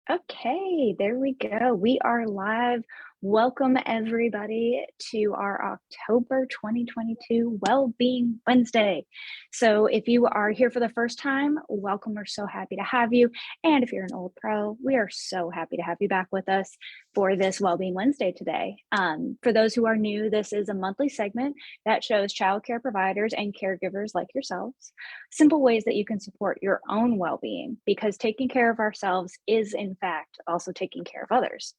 Okay, there we go. We are live. Welcome, everybody, to our October 2022 Wellbeing Wednesday. So, if you are here for the first time, welcome. We're so happy to have you. And if you're an old pro, we are so happy to have you back with us for this Wellbeing Wednesday today. For those who are new, this is a monthly segment that shows childcare providers and caregivers like yourselves simple ways that you can support your own well-being, because taking care of ourselves is in fact also taking care of others.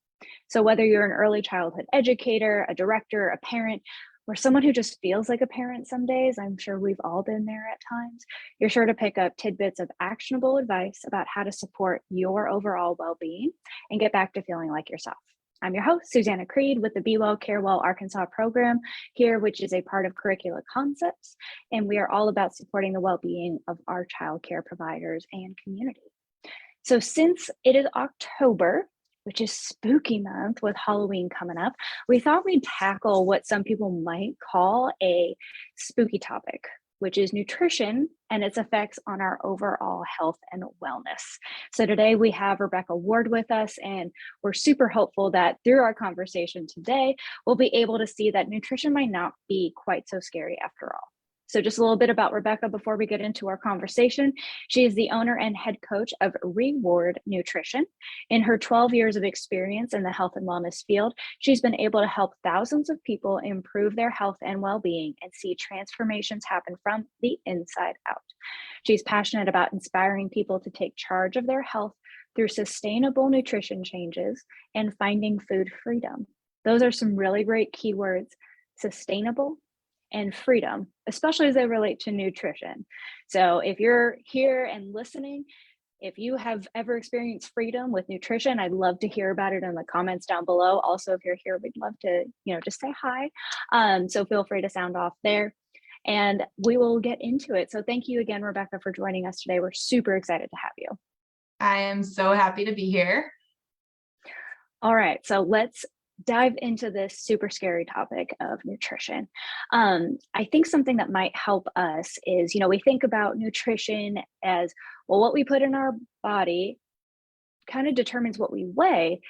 So whether you're an early childhood educator, a director, a parent, or someone who just feels like a parent some days, I'm sure we've all been there at times, you're sure to pick up tidbits of actionable advice about how to support your overall well-being and get back to feeling like yourself. I'm your host, Susanna Creed, with the Be Well, Care Well Arkansas program here, which is a part of Curricula Concepts. And we are all about supporting the well-being of our childcare providers and community. So since it is October, which is spooky month with Halloween coming up, we thought we'd tackle what some people might call a spooky topic, which is nutrition and its effects on our overall health and wellness. So today we have Re.Ward with us, and we're super hopeful that through our conversation today, we'll be able to see that nutrition might not be quite so scary after all. So just a little bit about Rebecca before we get into our conversation. She is the owner and head coach of Re.Ward Nutrition. In her 12 years of experience in the health and wellness field, she's been able to help thousands of people improve their health and well-being and see transformations happen from the inside out. She's passionate about inspiring people to take charge of their health through sustainable nutrition changes and finding food freedom. Those are some really great keywords: sustainable and freedom, especially as they relate to nutrition. So if you're here and listening, if you have ever experienced freedom with nutrition, I'd love to hear about it in the comments down below. Also, if you're here, we'd love to, just say hi. So feel free to sound off there and we will get into it. So thank you again, Rebecca, for joining us today. We're super excited to have you. I am so happy to be here. All right, so let's dive into this super scary topic of nutrition. I think something that might help us is, we think about nutrition as, well, what we put in our body kind of determines what we weigh,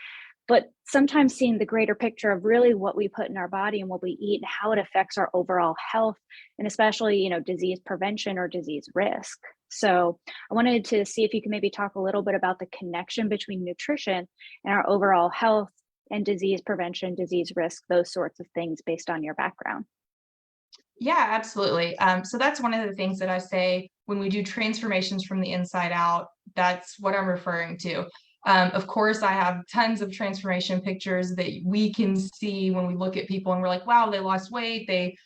but sometimes seeing the greater picture of really what we put in our body and what we eat and how it affects our overall health, and especially, disease prevention or disease risk. So I wanted to see if you can maybe talk a little bit about the connection between nutrition and our overall health and disease prevention, disease risk, those sorts of things based on your background. Yeah, absolutely. So that's one of the things that I say when we do transformations from the inside out, that's what I'm referring to. Of course, I have tons of transformation pictures that we can see when we look at people and we're like, wow, they lost weight. They,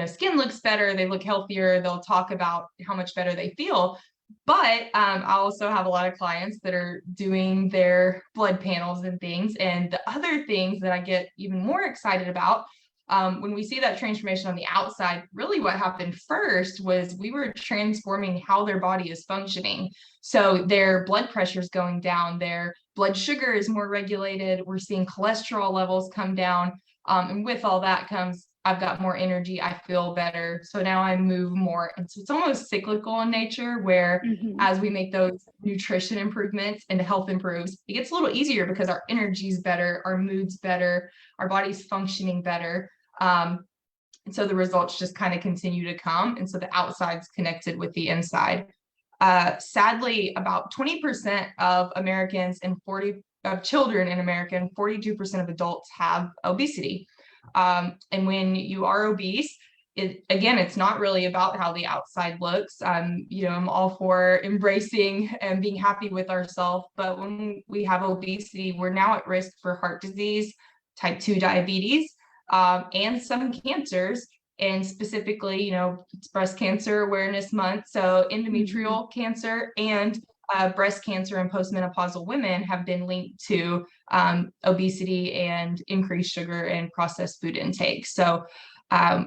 skin looks better. They look healthier. They'll talk about how much better they feel. But I also have a lot of clients that are doing their blood panels and things. And the other things that I get even more excited about when we see that transformation on the outside, really what happened first was we were transforming how their body is functioning. So their blood pressure is going down, their blood sugar is more regulated. We're seeing cholesterol levels come down. And with all that comes, I've got more energy, I feel better. So now I move more. And so it's almost cyclical in nature where as we make those nutrition improvements and health improves, it gets a little easier because our energy is better, our mood's better, our body's functioning better. And so the results just kind of continue to come. And so the outside's connected with the inside. Sadly, about 20% of Americans and 40 of children in America and 42% of adults have obesity. And when you are obese, it's not really about how the outside looks. I'm all for embracing and being happy with ourselves. But when we have obesity, we're now at risk for heart disease, type 2 diabetes, and some cancers. And specifically, it's Breast Cancer Awareness Month. So endometrial cancer and breast cancer in postmenopausal women have been linked to obesity and increased sugar and processed food intake. So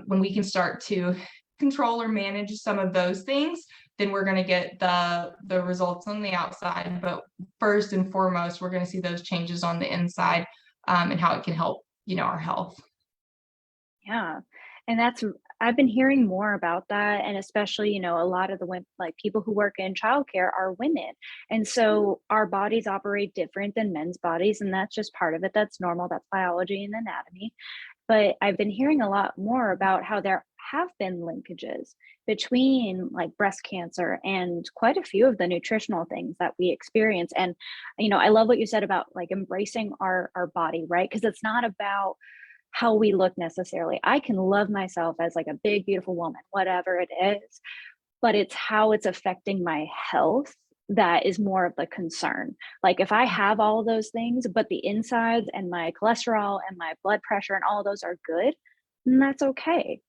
when we can start to control or manage some of those things, then we're going to get the results on the outside. But first and foremost, we're going to see those changes on the inside and how it can help, our health. Yeah. And that's, I've been hearing more about that, and especially, a lot of the like people who work in childcare are women. And so our bodies operate different than men's bodies, and that's just part of it. That's normal. That's biology and anatomy. But I've been hearing a lot more about how there have been linkages between like breast cancer and quite a few of the nutritional things that we experience. And, I love what you said about like embracing our body, right? Because it's not about how we look necessarily. I can love myself as like a big, beautiful woman, whatever it is, but it's how it's affecting my health that is more of the concern. Like if I have all of those things, but the insides and my cholesterol and my blood pressure and all of those are good, then that's okay.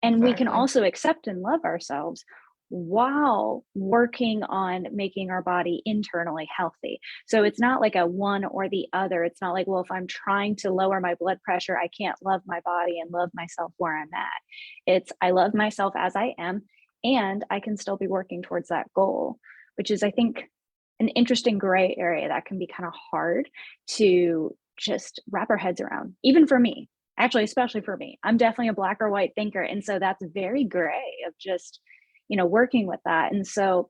And we can Exactly. also accept and love ourselves while working on making our body internally healthy. So it's not like a one or the other. It's not like, well, if I'm trying to lower my blood pressure, I can't love my body and love myself where I'm at. It's I love myself as I am, and I can still be working towards that goal, which is, I think, an interesting gray area that can be kind of hard to just wrap our heads around, even for me. Actually, especially for me. I'm definitely a black or white thinker. And so that's very gray of just, working with that. And so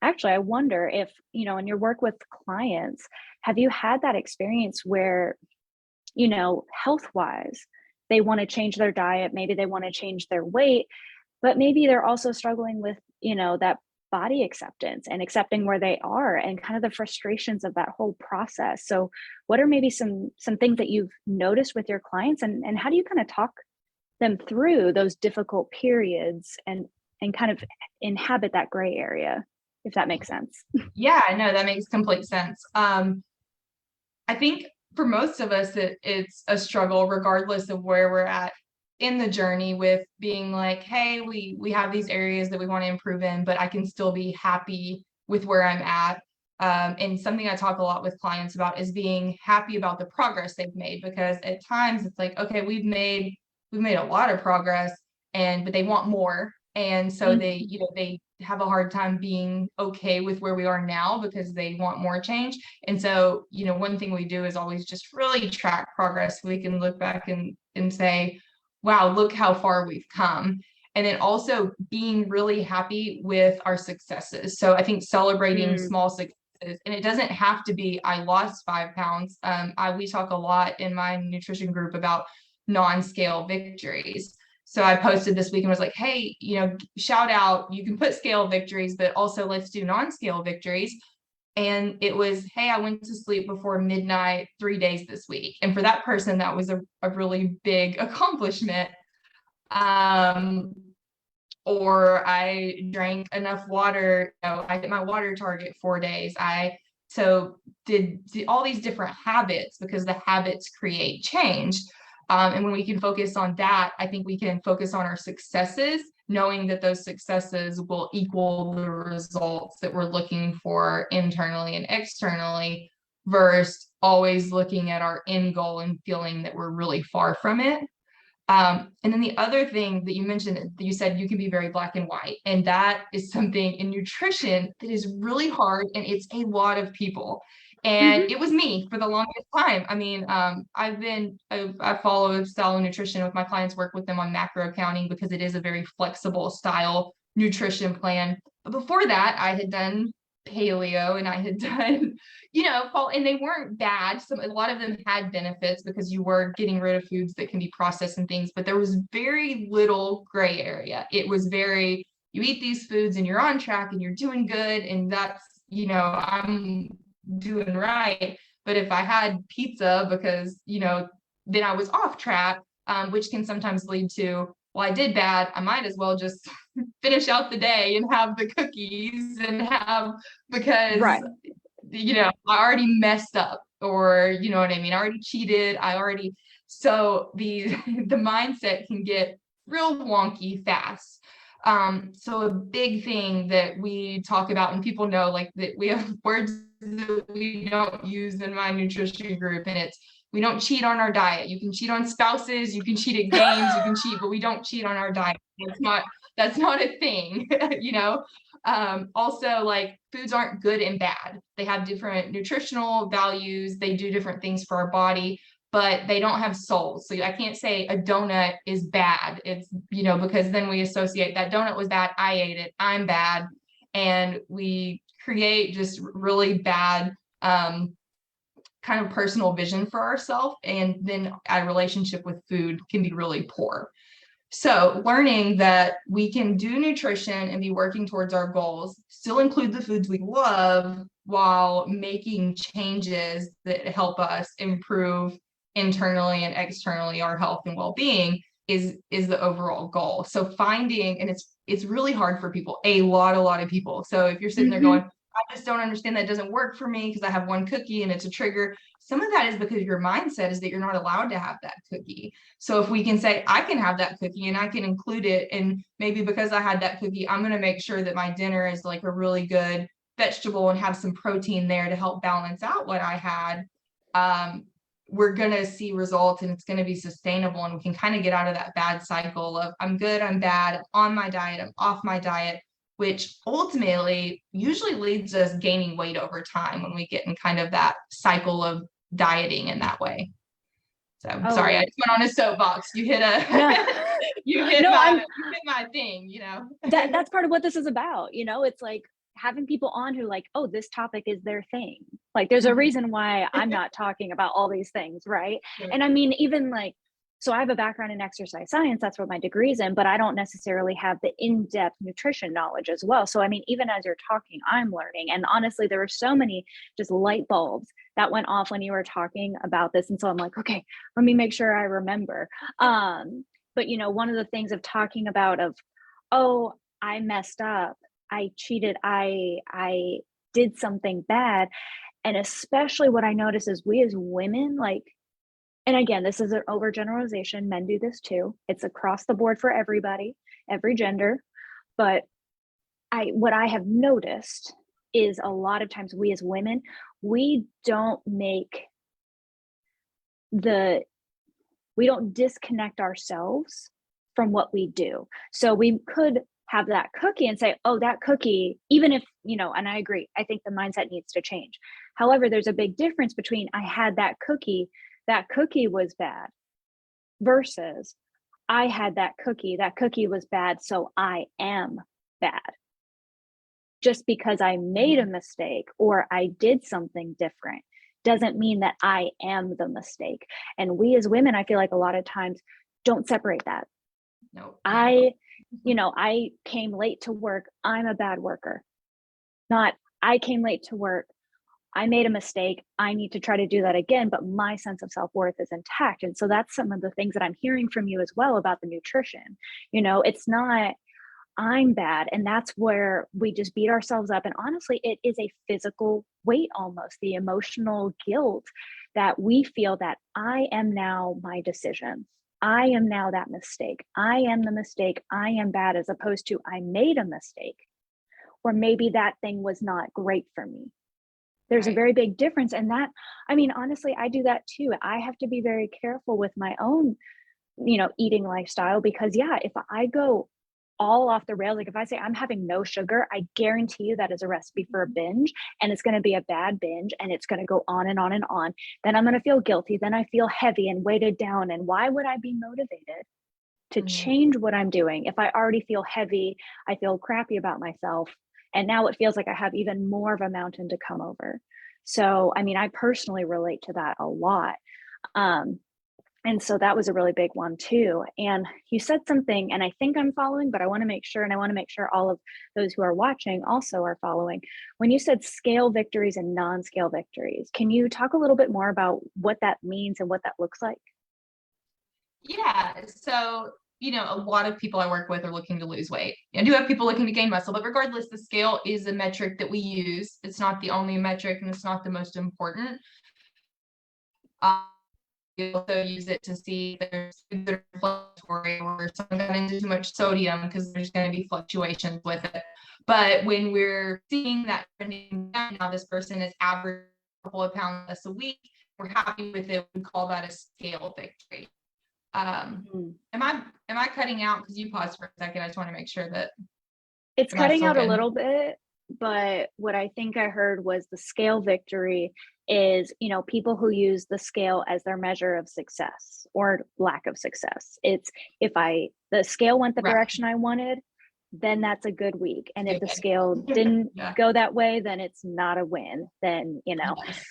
actually, I wonder if, in your work with clients, have you had that experience where, health wise, they want to change their diet, maybe they want to change their weight, but maybe they're also struggling with, that body acceptance and accepting where they are and kind of the frustrations of that whole process. So what are maybe some things that you've noticed with your clients, and how do you kind of talk them through those difficult periods and kind of inhabit that gray area, if that makes sense? Yeah, I know that makes complete sense. I think for most of us, it's a struggle, regardless of where we're at in the journey, with being like, hey, we have these areas that we want to improve in, but I can still be happy with where I'm at. And something I talk a lot with clients about is being happy about the progress they've made, because at times it's like, okay, we've made a lot of progress, but they want more. And so they, Mhm. they have a hard time being okay with where we are now because they want more change. And so, one thing we do is always just really track progress. We can look back and say, wow, look how far we've come. And then also being really happy with our successes. So I think celebrating Mm. small successes, and it doesn't have to be, I lost 5 pounds. We talk a lot in my nutrition group about non-scale victories. So I posted this week and was like, hey, shout out, you can put scale victories, but also let's do non-scale victories. And it was, hey, I went to sleep before midnight 3 days this week. And for that person, that was a really big accomplishment. Or I drank enough water, I hit my water target 4 days. So did all these different habits, because the habits create change. And when we can focus on that, I think we can focus on our successes, knowing that those successes will equal the results that we're looking for internally and externally, versus always looking at our end goal and feeling that we're really far from it. And then the other thing that you mentioned, that you said you can be very black and white, and that is something in nutrition that is really hard, and it's a lot of people. And Mhm. it was me for the longest time. I mean, I follow style of nutrition with my clients, work with them on macro counting, because it is a very flexible style nutrition plan. But before that, I had done paleo, and I had done, and they weren't bad. A lot of them had benefits, because you were getting rid of foods that can be processed and things, but there was very little gray area. It was very, you eat these foods and you're on track and you're doing good, and that's, I'm doing right. But if I had pizza, because, then I was off track, which can sometimes lead to, well, I did bad, I might as well just finish out the day and have the cookies and have, because Right. I already messed up, or you know what I mean, I already cheated, so the the mindset can get real wonky fast. So a big thing that we talk about, and people know, like, that we have words that we don't use in my nutrition group, and it's, we don't cheat on our diet. You can cheat on spouses, you can cheat at games, you can cheat, but we don't cheat on our diet. That's not a thing. Also, like, foods aren't good and bad. They have different nutritional values. They do different things for our body. but they don't have souls. So I can't say a donut is bad. It's, because then we associate that donut was bad. I ate it. I'm bad. And we create just really bad kind of personal vision for ourselves. And then our relationship with food can be really poor. So learning that we can do nutrition and be working towards our goals, still include the foods we love while making changes that help us improve internally and externally our health and well-being is the overall goal. So finding, and it's really hard for people, a lot of people. So if you're sitting there going, I just don't understand, that doesn't work for me because I have one cookie and it's a trigger. Some of that is because your mindset is that you're not allowed to have that cookie. So if we can say, I can have that cookie and I can include it, and maybe because I had that cookie, I'm going to make sure that my dinner is like a really good vegetable and have some protein there to help balance out what I had. We're going to see results, and it's going to be sustainable, and we can kind of get out of that bad cycle of I'm good, I'm bad, I'm on my diet, I'm off my diet, which ultimately usually leads us gaining weight over time when we get in kind of that cycle of dieting in that way. So sorry, I just went on a soapbox. You hit you hit my thing, That's part of what this is about. It's like having people on who like, oh, this topic is their thing. Like there's a reason why I'm not talking about all these things, right? Sure. And I mean, even like, so I have a background in exercise science, that's what my degree is in, but I don't necessarily have the in-depth nutrition knowledge as well. So I mean, even as you're talking, I'm learning. And honestly, there were so many just light bulbs that went off when you were talking about this. And so I'm like, okay, let me make sure I remember. But one of the things of talking about oh, I messed up, I cheated, I did something bad. And especially what I notice is we as women, like, and again, this is an overgeneralization. Men do this too. It's across the board for everybody, every gender. But what I have noticed is a lot of times we as women, we don't disconnect ourselves from what we do. So we could have that cookie and say, oh, that cookie, even if, and I agree, I think the mindset needs to change. However, there's a big difference between I had that cookie was bad, versus I had that cookie was bad, so I am bad. Just because I made a mistake or I did something different doesn't mean that I am the mistake. And we as women, I feel like a lot of times don't separate that. No. I came late to work, I'm a bad worker. Not I came late to work, I made a mistake, I need to try to do that again, but my sense of self-worth is intact. And so that's some of the things that I'm hearing from you as well about the nutrition. It's not I'm bad, and that's where we just beat ourselves up. And honestly, it is a physical weight, almost the emotional guilt that we feel that I am now my decisions. I am now that mistake. I am the mistake. I am bad, as opposed to I made a mistake, or maybe that thing was not great for me. There's a very big difference. And that, I mean, honestly, I do that too. I have to be very careful with my own, eating lifestyle, because if I go all off the rails, like if I say I'm having no sugar, I guarantee you that is a recipe for a binge, and it's going to be a bad binge, and it's going to go on and on and on. Then I'm going to feel guilty. Then I feel heavy and weighted down. And why would I be motivated to change what I'm doing if I already feel heavy? I feel crappy about myself. And now it feels like I have even more of a mountain to come over. So, I mean, I personally relate to that a lot. And so that was a really big one too. And you said something, and I think I'm following, but I want to make sure, and I want to make sure all of those who are watching also are following. When you said scale victories and non-scale victories, can you talk a little bit more about what that means and what that looks like? Yeah. So, a lot of people I work with are looking to lose weight. I do have people looking to gain muscle, but regardless, the scale is a metric that we use. It's not the only metric, and it's not the most important. We also use it to see if there's foods that are inflammatory, or someone got into too much sodium, because there's going to be fluctuations with it. But when we're seeing that trending down, now this person is average a couple of pounds less a week, we're happy with it, we call that a scale victory. Am I cutting out? Because you paused for a second. I just want to make sure that it's cutting out a little bit, but what I think I heard was the scale victory is, people who use the scale as their measure of success or lack of success. It's if the scale went the Right. direction I wanted, then that's a good week. And if the Good. scale didn't Yeah. go that way, then it's not a win. Then, Yes.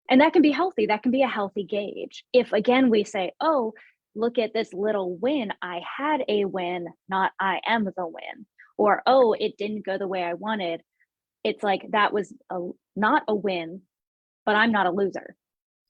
and that can be healthy. That can be a healthy gauge. If again we say, oh, look at this little win. I had a win, not I am the win. Or, oh, it didn't go the way I wanted. It's like that was not a win, but I'm not a loser.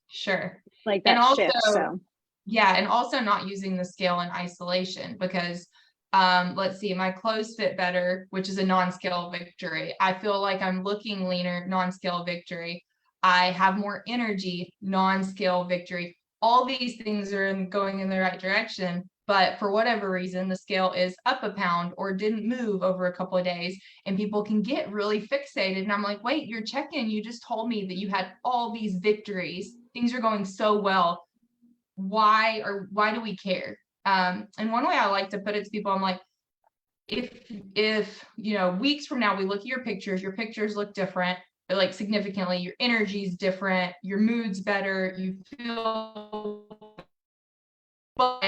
Sure. Like And that shift. also, So yeah, and also not using the scale in isolation because let's see, my clothes fit better, which is a non-scale victory. I feel like I'm looking leaner, non-scale victory. I have more energy, non-scale victory. All these things are going in the right direction, but for whatever reason, the scale is up a pound or didn't move over a couple of days, and people can get really fixated. And I'm like, wait, your check-in, you just told me that you had all these victories. Things are going so well. Why do we care? And one way I like to put it to people, I'm like, if weeks from now we look at your pictures look different, but like significantly, your energy's different, your mood's better, you feel, but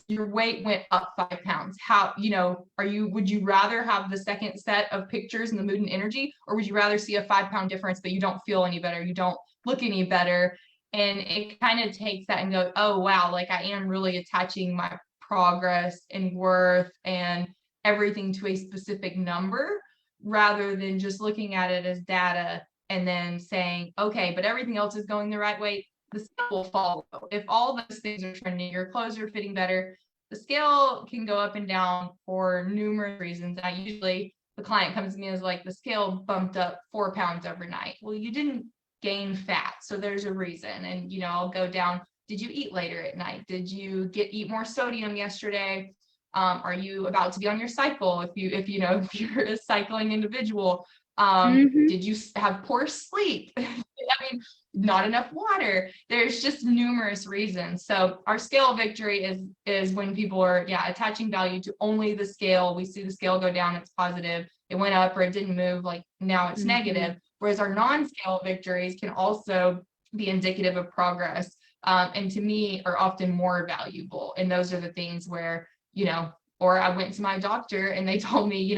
your weight went up 5 pounds. How, would you rather have the second set of pictures and the mood and energy, or would you rather see a 5-pound difference, but you don't feel any better, you don't look any better? And it kind of takes that and goes, oh, wow, like I am really attaching my progress and worth and everything to a specific number rather than just looking at it as data and then saying, okay, but everything else is going the right way. The scale will follow. If all those things are trending, your clothes are fitting better, the scale can go up and down for numerous reasons. The client comes to me as like, the scale bumped up 4 pounds overnight. Well, you didn't gain fat, so there's a reason. And I'll go down, did you eat later at night? Did you eat more sodium yesterday? Are you about to be on your cycle? If you're a cycling individual, did you have poor sleep? I mean, not enough water. There's just numerous reasons. So our scale victory is when people are attaching value to only the scale. We see the scale go down, it's positive. It went up or it didn't move, like now it's negative. Whereas our non-scale victories can also be indicative of progress, and to me are often more valuable. And those are the things where, or I went to my doctor and they told me,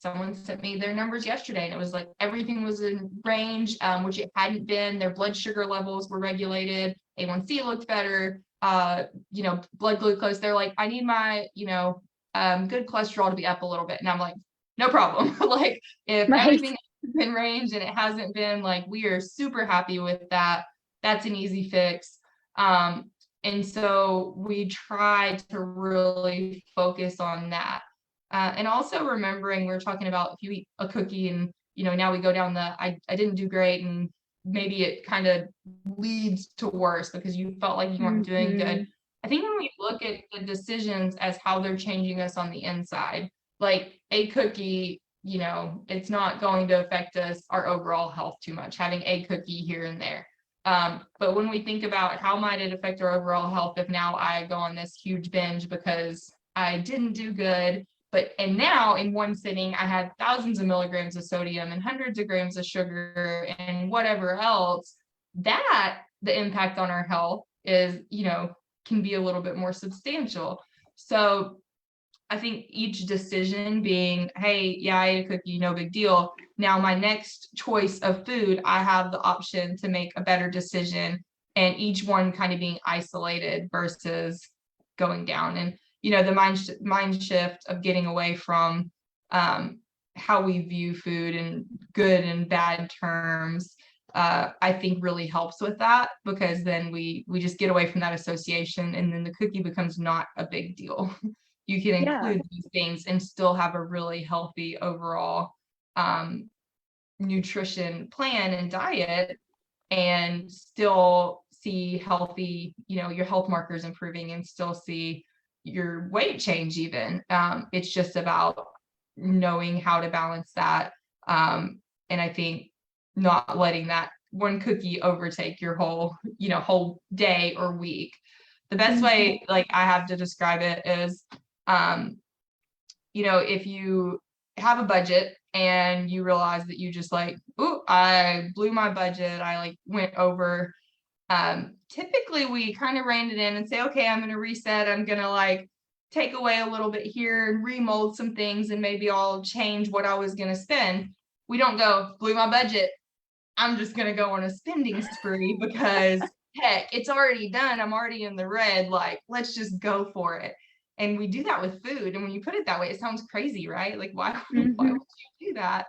someone sent me their numbers yesterday and it was like everything was in range, which it hadn't been. Their blood sugar levels were regulated. A1C looked better. Blood glucose. They're like, I need my, good cholesterol to be up a little bit. And I'm like, no problem. Like if everything is in range and it hasn't been, like, we are super happy with that. That's an easy fix. And so we try to really focus on that. And also remembering, we were talking about if you eat a cookie and, now we go down I didn't do great, and maybe it kind of leads to worse because you felt like you weren't doing good. I think when we look at the decisions as how they're changing us on the inside, like a cookie, it's not going to affect our overall health too much, having a cookie here and there. But when we think about how might it affect our overall health if now I go on this huge binge because I didn't do good, and now in one sitting, I had thousands of milligrams of sodium and hundreds of grams of sugar and whatever else, that the impact on our health is, can be a little bit more substantial. So I think each decision being, hey, yeah, I ate a cookie, no big deal. Now my next choice of food, I have the option to make a better decision, and each one kind of being isolated versus going down. And the mind shift of getting away from how we view food in good and bad terms, I think really helps with that, because then we just get away from that association, and then the cookie becomes not a big deal. You can include these things and still have a really healthy overall nutrition plan and diet, and still see healthy, your health markers improving, and still see your weight change even. It's just about knowing how to balance that. And I think not letting that one cookie overtake your whole day or week. The best way, like I have to describe it is, if you have a budget and you realize that you just like, oh, I blew my budget, I like went over. Typically we kind of rein it in and say, okay, I'm going to reset. I'm going to like take away a little bit here and remold some things, and maybe I'll change what I was going to spend. We don't go, blew my budget, I'm just going to go on a spending spree because heck, it's already done. I'm already in the red. Like, let's just go for it. And we do that with food. And when you put it that way, it sounds crazy, right? Like, why would you do that?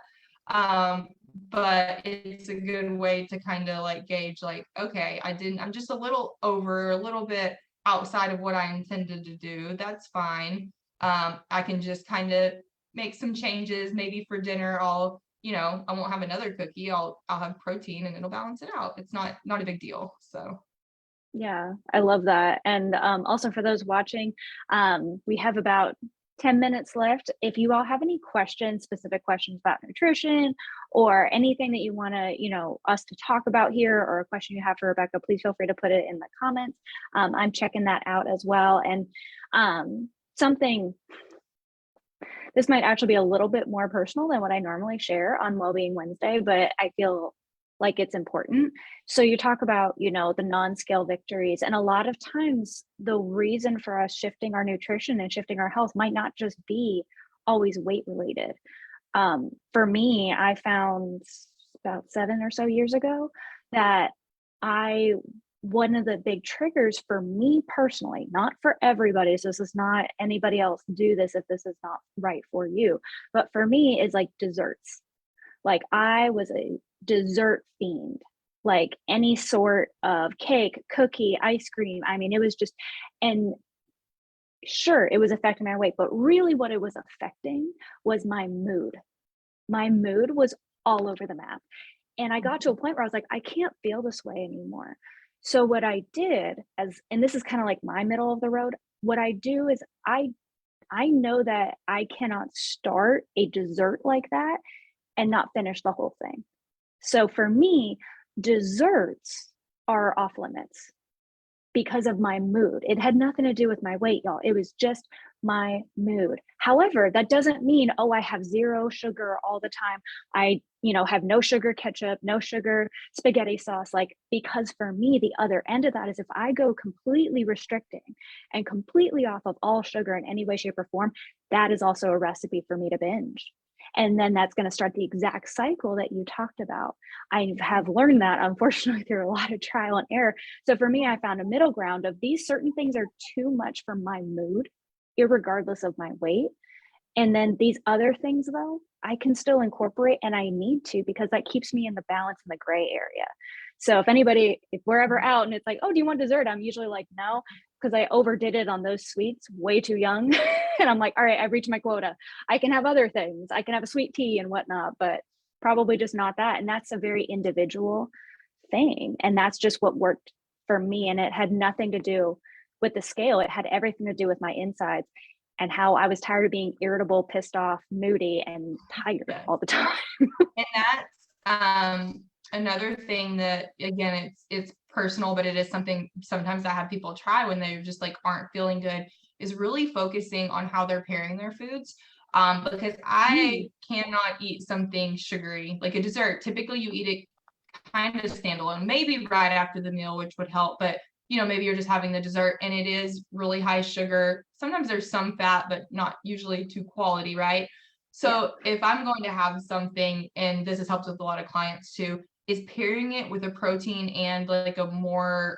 But it's a good way to kind of like gauge, like, okay, I'm just a little over, a little bit outside of what I intended to do. That's fine. I can just kind of make some changes. Maybe for dinner, I won't have another cookie. I'll have protein and it'll balance it out. It's not a big deal. So Yeah, I love that. And also for those watching, we have about 10 minutes left. If you all have any questions, specific questions about nutrition or anything that you want to, us to talk about here, or a question you have for Rebecca, please feel free to put it in the comments. I'm checking that out as well. And this might actually be a little bit more personal than what I normally share on Wellbeing Wednesday, but I feel like it's important. So you talk about, the non-scale victories, and a lot of times the reason for us shifting our nutrition and shifting our health might not just be always weight related. For me, I found about 7 or so years ago that one of the big triggers for me personally, not for everybody, so this is not anybody else do this if this is not right for you, but for me is like desserts. Like I was a dessert fiend, like any sort of cake, cookie, ice cream. I mean, it was just, and sure, it was affecting my weight, but really what it was affecting was my mood. My mood was all over the map. And I got to a point where I was like, I can't feel this way anymore. So what I did and this is kind of like my middle of the road, what I do is I know that I cannot start a dessert like that and not finish the whole thing. So for me, desserts are off limits because of my mood. It had nothing to do with my weight, y'all. It was just my mood. However, that doesn't mean, I have zero sugar all the time. I, have no sugar ketchup, no sugar spaghetti sauce. Like, because for me, the other end of that is if I go completely restricting and completely off of all sugar in any way, shape, or form, that is also a recipe for me to binge. And then that's going to start the exact cycle that you talked about. I have learned that, unfortunately, through a lot of trial and error. So for me, I found a middle ground of these certain things are too much for my mood, irregardless of my weight. And then these other things, though, I can still incorporate, and I need to, because that keeps me in the balance in the gray area. So if we're ever out and it's like, oh, do you want dessert? I'm usually like, no, because I overdid it on those sweets way too young. And I'm like, all right, I've reached my quota. I can have other things. I can have a sweet tea and whatnot, but probably just not that. And that's a very individual thing. And that's just what worked for me. And it had nothing to do with the scale. It had everything to do with my insides and how I was tired of being irritable, pissed off, moody, and tired all the time. And that's another thing that, again, it's personal, but it is something sometimes I have people try when they just like aren't feeling good, is really focusing on how they're pairing their foods. Because I cannot eat something sugary, like a dessert. Typically you eat it kind of standalone, maybe right after the meal, which would help, but maybe you're just having the dessert and it is really high sugar. Sometimes there's some fat, but not usually to quality, right? So if I'm going to have something, and this has helped with a lot of clients too, is pairing it with a protein and like a more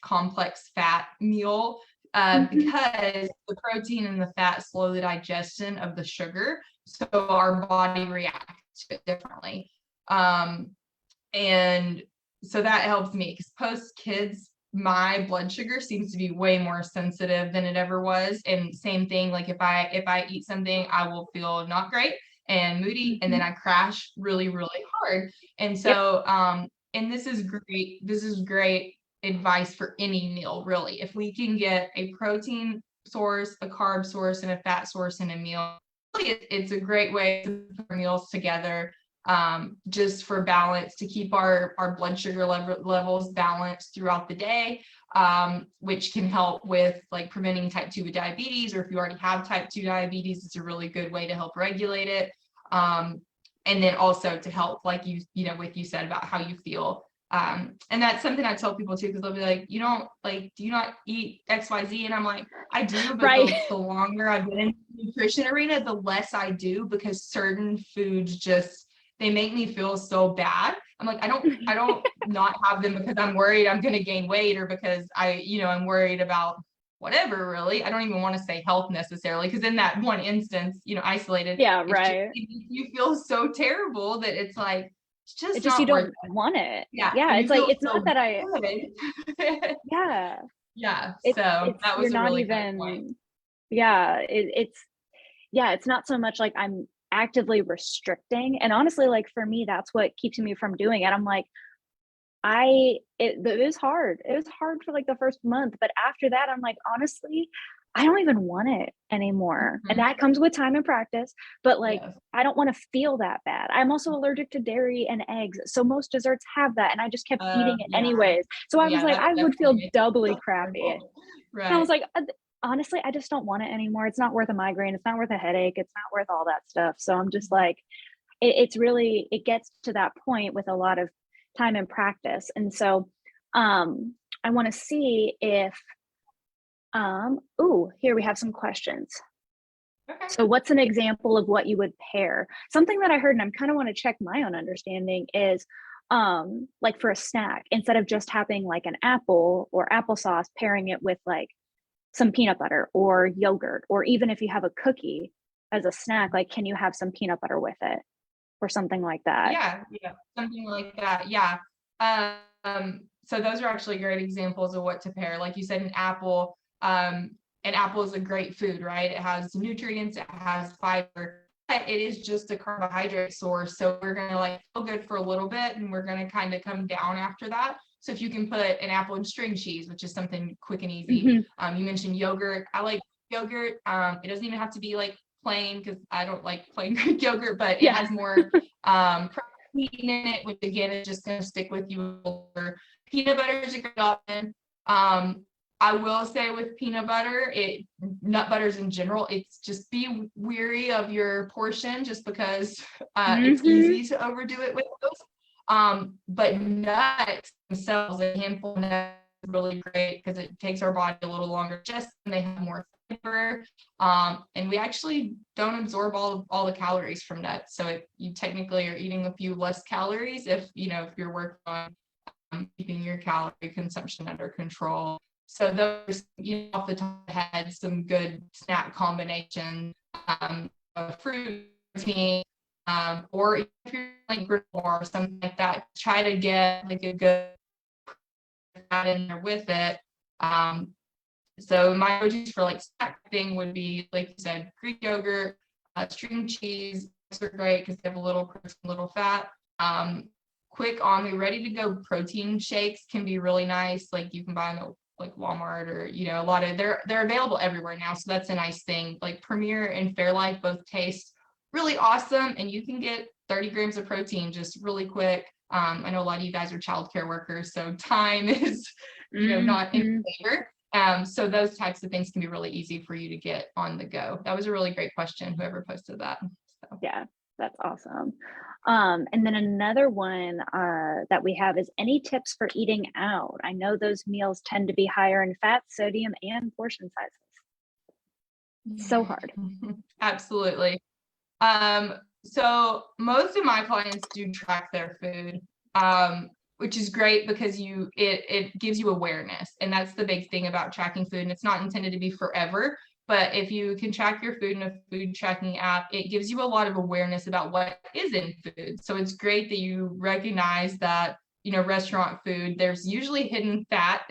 complex fat meal, because the protein and the fat slow the digestion of the sugar, so our body reacts to it differently. And so that helps me, because post kids, my blood sugar seems to be way more sensitive than it ever was. And same thing, like if I eat something, I will feel not great and moody, and then I crash really, really hard. And so, and this is great advice for any meal, really. If we can get a protein source, a carb source, and a fat source in a meal, really, it's a great way to put meals together, just for balance, to keep our blood sugar levels balanced throughout the day, which can help with like preventing type 2 diabetes, or if you already have type 2 diabetes, it's a really good way to help regulate it. And then also to help, like with you said about how you feel. And that's something I tell people too, because they'll be like, do you not eat XYZ? And I'm like, I do, but Right. the longer I've been in the nutrition arena, the less I do, because certain foods they make me feel so bad. I'm like, I don't not have them because I'm worried I'm going to gain weight, or because I'm worried about whatever, really. I don't even want to say health necessarily, because in that one instance, isolated, Yeah, it's just, right. it makes you feel so terrible that it's like, it's just It's just you not worth don't it. want it. Yeah. Yeah, And you it's like feel it's not so that I good. yeah. Yeah. So It's that you're was a not really good point. even yeah, it's not so much like I'm actively restricting. And honestly, like for me, that's what keeps me from doing it. I'm like, it was hard. It was hard for like the first month, but after that, I'm like, honestly, I don't even want it anymore. And Mhm. that comes with time and practice, but like, Yes. I don't want to feel that bad. I'm also allergic to dairy and eggs. So most desserts have that. And I just kept eating it Yeah. anyways. So I was Yeah. like, That I would definitely feel makes doubly you feel crappy. And terrible. I was Right. like, honestly, I just don't want it anymore. It's not worth a migraine. It's not worth a headache. It's not worth all that stuff. So I'm just like, it's really, it gets to that point with a lot of time and practice. And so I want to see if here we have some questions. Okay. So what's an example of what you would pair? Something that I heard, and I kind of want to check my own understanding, is like for a snack, instead of just having like an apple or applesauce, pairing it with like some peanut butter or yogurt, or even if you have a cookie as a snack, like can you have some peanut butter with it or something like that? Yeah. Yeah. Something like that. Yeah. So those are actually great examples of what to pair. Like you said, an apple is a great food, right? It has nutrients, it has fiber, but it is just a carbohydrate source. So we're going to like feel good for a little bit, and we're going to kind of come down after that. So if you can put an apple and string cheese, which is something quick and easy. Mhm. You mentioned yogurt. I like yogurt. It doesn't even have to be like plain, because I don't like plain Greek yogurt, but it Yeah. has more protein in it, which again is just going to stick with you. Peanut butter is a great option. I will say with peanut butter, nut butters in general, it's just be weary of your portion, just because it's Mhm. easy to overdo it with those. But nuts themselves, a handful of nuts is really great, because it takes our body a little longer to digest, and they have more fiber. And we actually don't absorb all the calories from nuts. So you technically are eating a few less calories if you're working on keeping your calorie consumption under control. So those, off the top of the head, some good snack combinations, fruit, protein, or if you're like granola or something like that, try to get like a good fat in there with it. So my go-tos for like snack thing would be, like you said, Greek yogurt, string cheese. Those are great because they have a little protein, little fat. Quick on the ready to go protein shakes can be really nice. Like you can buy them at like Walmart, or a lot of they're available everywhere now. So that's a nice thing. Like Premier and Fairlife both taste really awesome, and you can get 30 grams of protein just really quick. I know a lot of you guys are childcare workers, so time is not in Mhm. favor. So those types of things can be really easy for you to get on the go. That was a really great question, whoever posted that. So. Yeah, that's awesome. And then another one that we have is any tips for eating out? I know those meals tend to be higher in fat, sodium, and portion sizes. So hard. Absolutely. So most of my clients do track their food, which is great because it gives you awareness. And that's the big thing about tracking food. And it's not intended to be forever, but if you can track your food in a food tracking app, it gives you a lot of awareness about what is in food. So it's great that you recognize that, restaurant food, there's usually hidden fat,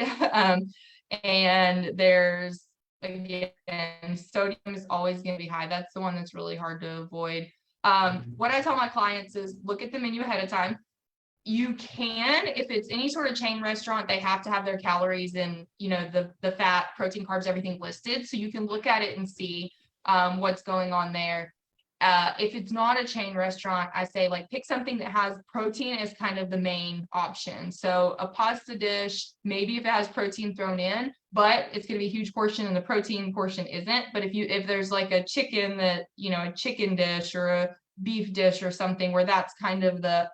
and there's, again, sodium is always going to be high. That's the one that's really hard to avoid. What I tell my clients is look at the menu ahead of time. You can, if it's any sort of chain restaurant, they have to have their calories and the fat, protein, carbs, everything listed. So you can look at it and see what's going on there. If it's not a chain restaurant, I say like pick something that has protein as kind of the main option. So a pasta dish, maybe if it has protein thrown in, but it's going to be a huge portion and the protein portion isn't. But if there's like a chicken a chicken dish or a beef dish or something where that's kind of the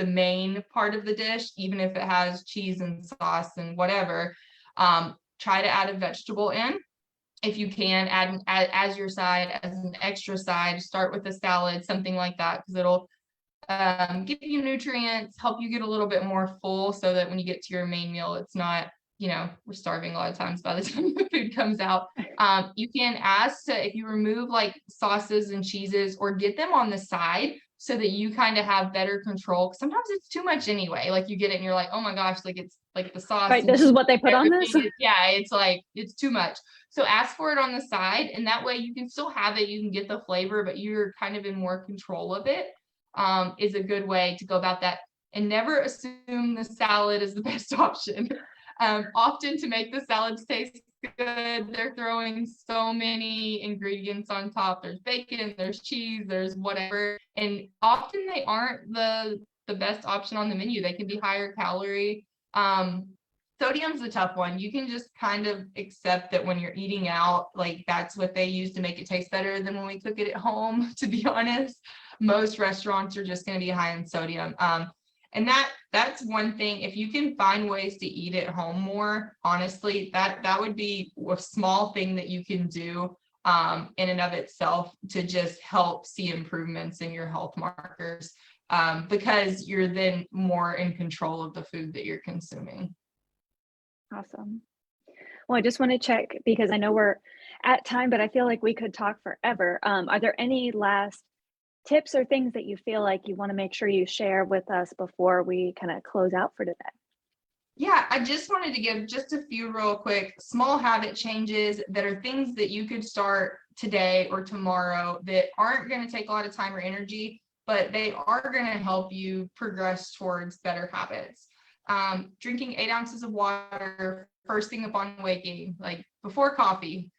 main part of the dish, even if it has cheese and sauce and whatever, try to add a vegetable in. If you can, add as your side, as an extra side. Start with a salad, something like that, because it'll give you nutrients, help you get a little bit more full, so that when you get to your main meal, it's not, we're starving a lot of times by the time the food comes out. You can ask to, if you remove like sauces and cheeses, or get them on the side so that you kind of have better control. Sometimes it's too much anyway. Like you get it and you're like, oh my gosh, like it's like the sauce. Right, this is what they put on this? Yeah, it's like, it's too much. So ask for it on the side, and that way you can still have it. You can get the flavor, but you're kind of in more control of it. Is a good way to go about that. And never assume the salad is the best option. Often, to make the salads taste good, they're throwing so many ingredients on top. There's bacon, there's cheese, there's whatever, and often they aren't the best option on the menu. They can be higher calorie. Sodium's a tough one. You can just kind of accept that when you're eating out, like that's what they use to make it taste better than when we cook it at home. To be honest, most restaurants are just going to be high in sodium. And that's one thing. If you can find ways to eat at home more, honestly, that would be a small thing that you can do in and of itself to just help see improvements in your health markers, because you're then more in control of the food that you're consuming. Awesome. Well, I just want to check, because I know we're at time, but I feel like we could talk forever. Are there any last tips or things that you feel like you want to make sure you share with us before we kind of close out for today? Yeah, I just wanted to give just a few real quick small habit changes that are things that you could start today or tomorrow that aren't going to take a lot of time or energy, but they are going to help you progress towards better habits. Drinking 8 ounces of water first thing upon waking, like before coffee,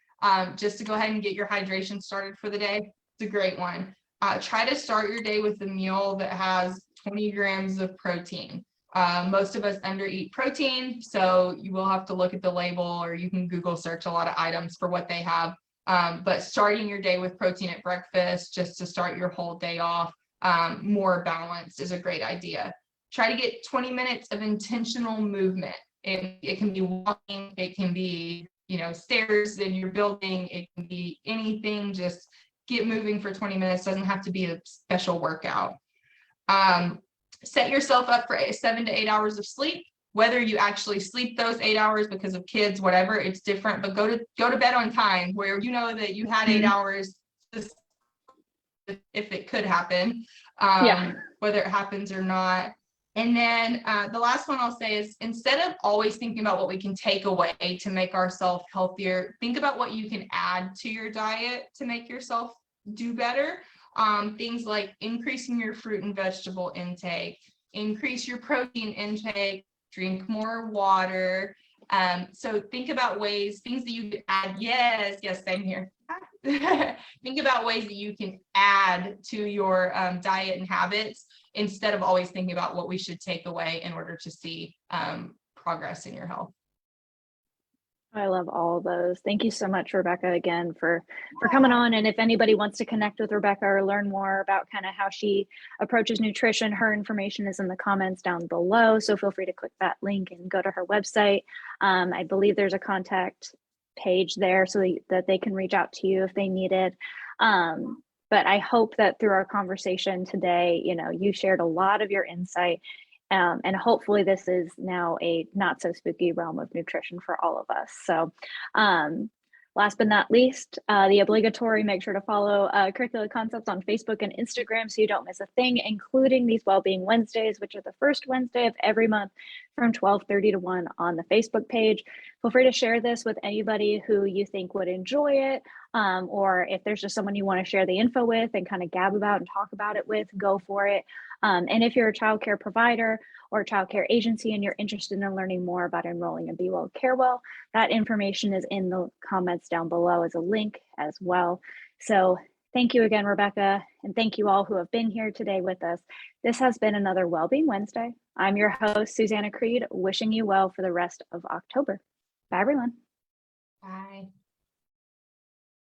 just to go ahead and get your hydration started for the day. It's a great one. Try to start your day with a meal that has 20 grams of protein. Most of us undereat protein, so you will have to look at the label, or you can Google search a lot of items for what they have. But starting your day with protein at breakfast, just to start your whole day off more balanced, is a great idea. Try to get 20 minutes of intentional movement. It can be walking, it can be, stairs in your building, it can be anything. Just get moving for 20 minutes. Doesn't have to be a special workout. Set yourself up for 7 to 8 hours of sleep. Whether you actually sleep those 8 hours because of kids, whatever, it's different. But go to bed on time, where you know that you had 8 hours, if it could happen, whether it happens or not. And then the last one I'll say is, instead of always thinking about what we can take away to make ourselves healthier, think about what you can add to your diet to make yourself do better. Things like increasing your fruit and vegetable intake, increase your protein intake, drink more water. So think about things that you could add. Yes, same here. Think about ways that you can add to your diet and habits, instead of always thinking about what we should take away in order to see progress in your health. I love all of those. Thank you so much, Rebecca, again for coming on. And if anybody wants to connect with Rebecca or learn more about kind of how she approaches nutrition, her information is in the comments down below. So feel free to click that link and go to her website. I believe there's a contact page there so that they can reach out to you if they need it. But I hope that through our conversation today, you shared a lot of your insight. And hopefully this is now a not so spooky realm of nutrition for all of us. So last but not least, the obligatory, make sure to follow Curricular Concepts on Facebook and Instagram so you don't miss a thing, including these Wellbeing Wednesdays, which are the first Wednesday of every month from 12:30 to 1 on the Facebook page. Feel free to share this with anybody who you think would enjoy it, or if there's just someone you want to share the info with and kind of gab about and talk about it with, go for it. And if you're a childcare provider or a childcare agency and you're interested in learning more about enrolling in Be Well, Care Well, that information is in the comments down below as a link as well. So thank you again, Rebecca, and thank you all who have been here today with us. This has been another Wellbeing Wednesday. I'm your host, Susanna Creed, wishing you well for the rest of October. Bye, everyone. Bye.